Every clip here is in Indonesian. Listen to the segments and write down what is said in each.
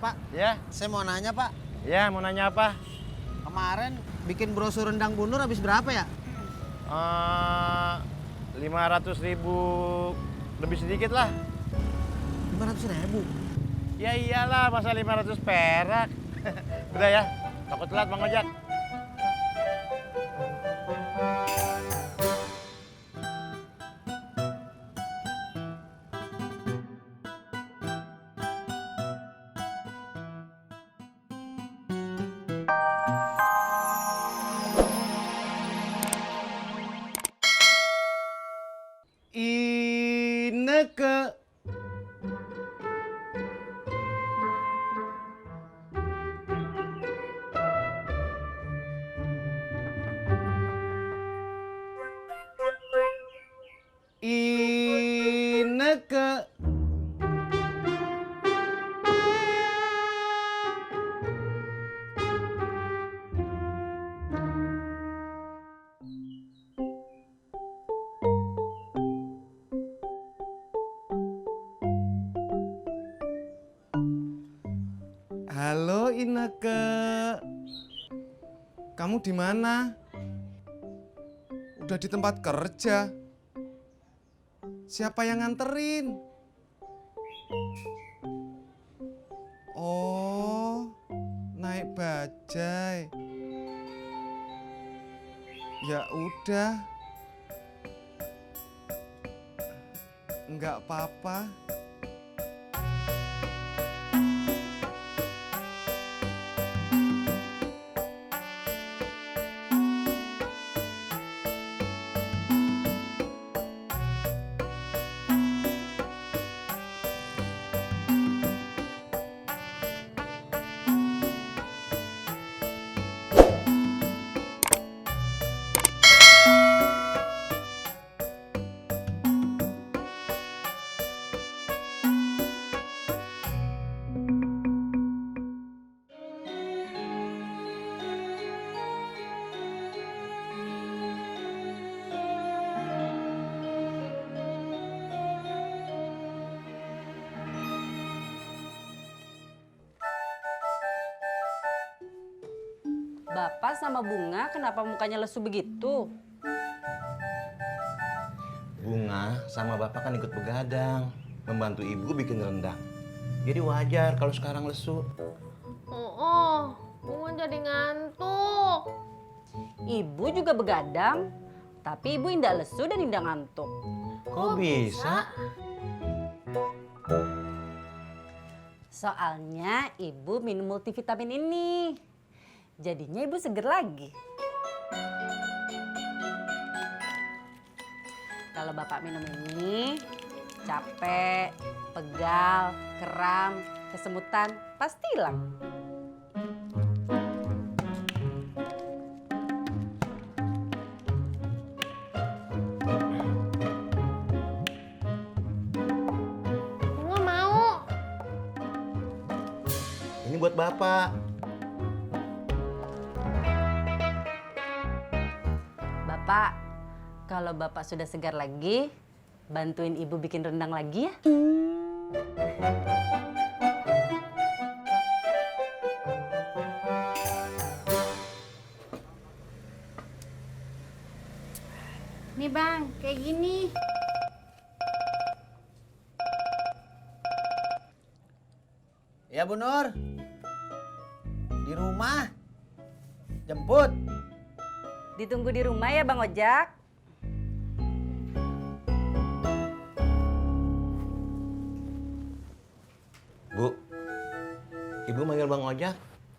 Pak, Ya, saya mau nanya Pak. ya mau nanya apa? Kemarin bikin brosur rendang Bu Nur habis berapa ya? 500.000 lebih sedikit lah. 500.000. Ya iyalah, masa 500 perak. Udah ya, takut telat Bang Ojak. Ineke. Ineke. Halo Ineke. Kamu di mana? Udah di tempat kerja. Siapa yang nganterin? Oh, naik bajai. Ya udah. Enggak apa-apa. Bapak sama Bunga kenapa mukanya lesu begitu? Bunga sama bapak kan ikut begadang, membantu ibu bikin rendang. Jadi wajar kalau sekarang lesu. Oh, Bunga jadi ngantuk. Ibu juga begadang, tapi ibu indah lesu dan indah ngantuk. Kok bisa? Soalnya ibu minum multivitamin ini. Jadinya ibu seger lagi. Kalau bapak minum ini, capek, pegal, kram, kesemutan, pasti hilang. Bunga mau. Ini buat bapak. Bapak, kalau bapak sudah segar lagi, bantuin ibu bikin rendang lagi ya. Nih Bang, kayak gini. Ya Bu Nur. Di rumah. Jemput. Ditunggu di rumah ya Bang Ojak. Bu, ibu manggil Bang Ojak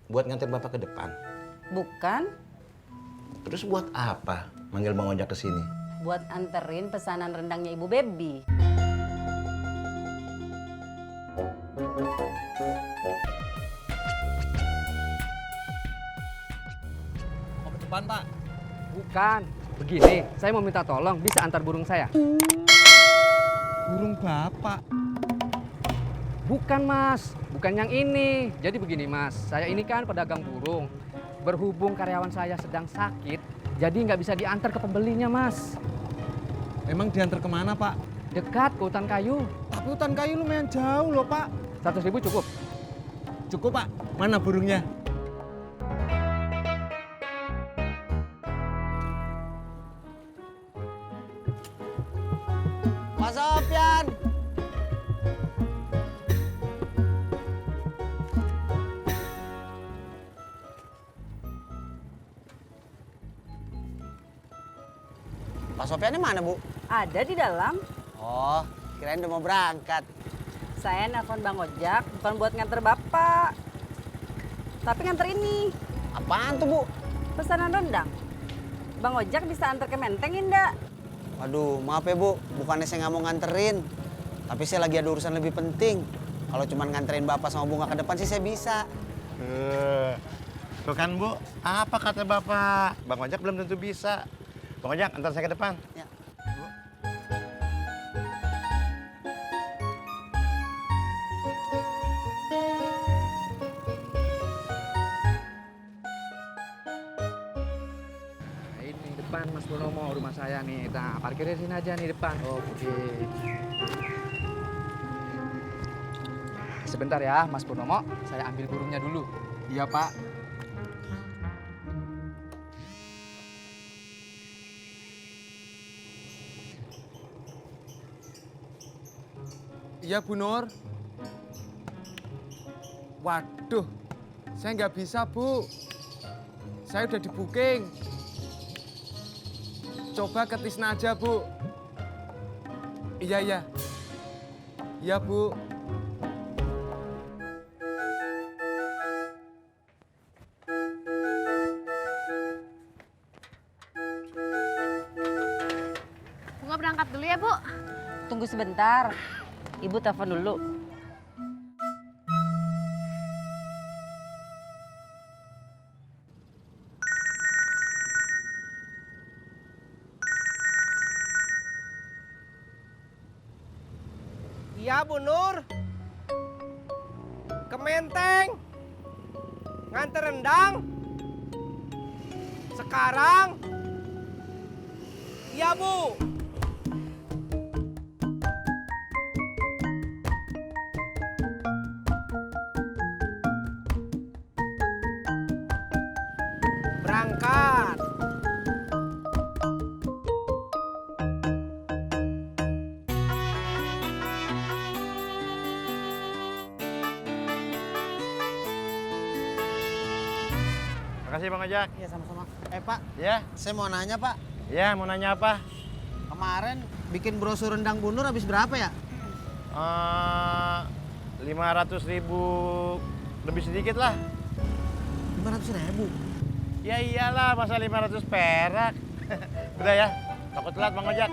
buat nganter bapak ke depan. Bukan, Terus buat apa manggil Bang Ojak ke sini? buat anterin pesanan rendangnya Ibu Baby. Mau ke depan, Pak? Bukan. Begini, saya mau minta tolong, bisa antar burung saya? Burung Bapak. Bukan, Mas. Bukan yang ini. Jadi begini, Mas. Saya ini kan pedagang burung. Berhubung karyawan saya sedang sakit, jadi nggak bisa diantar ke pembelinya, Mas. Emang diantar kemana, Pak? Dekat ke hutan kayu. Tapi hutan kayu lumayan jauh loh, Pak. 100.000 cukup? Cukup Pak, mana burungnya? Mas Sofyan. Pak Sofyan mana, Bu? Ada di dalam. Oh, kirain udah mau berangkat. Saya nelpon Bang Ojak bukan buat nganter Bapak. Tapi nganter ini, Apaan tuh, Bu? pesanan rendang. Bang Ojak bisa antar ke Menteng enggak? Waduh, maaf ya, Bu. Bukannya saya nggak mau nganterin. Tapi saya lagi ada urusan lebih penting. Kalau cuma nganterin Bapak sama Bunga ke depan sih saya bisa. Tuh kan Bu, apa kata Bapak? Bang Ojak belum tentu bisa. Bang Ojak, antar saya ke depan. Ya. Nah, ini depan Mas Purnomo rumah saya nih. Nah, parkirnya sini aja nih depan. Oke. Sebentar ya, Mas Purnomo. Saya ambil burungnya dulu. Iya Pak. Iya Bu Nur. Waduh, saya nggak bisa Bu. Saya udah di booking. Coba ke Tisna aja Bu. Iya, iya. Iya Bu. Bunga berangkat dulu ya, Bu. Tunggu sebentar. Ibu telepon dulu. Iya Bu Nur. Ke Menteng. Nganter rendang. Sekarang. Iya Bu. Berangkat. Makasih Bang Ojak. Iya, sama-sama. Pak, Ya, saya mau nanya, Pak. ya mau nanya apa? Kemarin bikin brosur rendang Bu Nur habis berapa ya? 500.000 lebih sedikit lah. 500.000. Ya iyalah, masa 500 perak. Udah ya, takut telat Bang Ojak.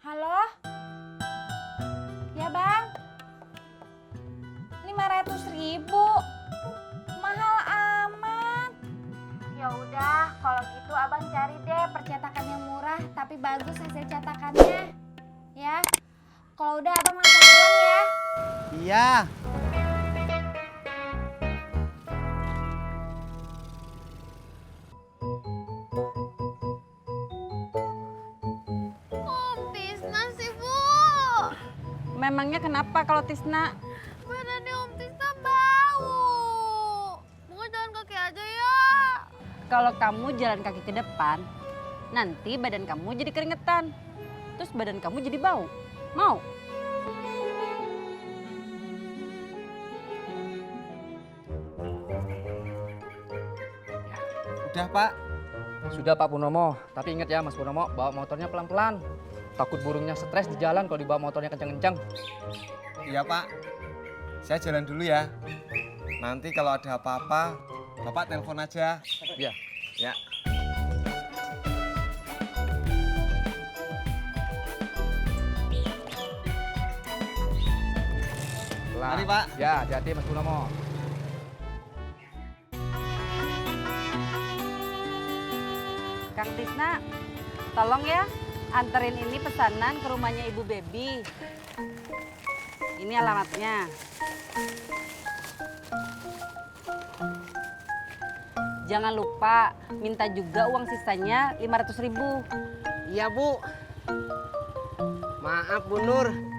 Halo? Ya, Bang. 500.000. Mahal amat. Ya udah, kalau gitu Abang cari deh percetakan yang murah tapi bagus hasil cetakannya. Ya. Kalau udah Abang langsung pulang ya. Iya. Om Tisna sih, Bu. Memangnya kenapa kalau Tisna? Badannya Om Tisna bau. Bunga jalan kaki aja ya. Kalau kamu jalan kaki ke depan, nanti badan kamu jadi keringetan. Terus badan kamu jadi bau. Mau? Udah Pak. Sudah Pak Purnomo. Tapi ingat ya Mas Purnomo, bawa motornya pelan-pelan. Takut burungnya stres di jalan kalau dibawa motornya kenceng-kenceng. Iya Pak. Saya jalan dulu ya. Nanti kalau ada apa-apa, Bapak telepon aja. Iya. Ya. Pelan. Mari, Pak. Ya, hati-hati Mas Purnomo. Kang Tisna, tolong ya anterin ini pesanan ke rumahnya Ibu Baby. Ini alamatnya. Jangan lupa minta juga uang sisanya 500.000. Iya, Bu. Maaf, Bu Nur.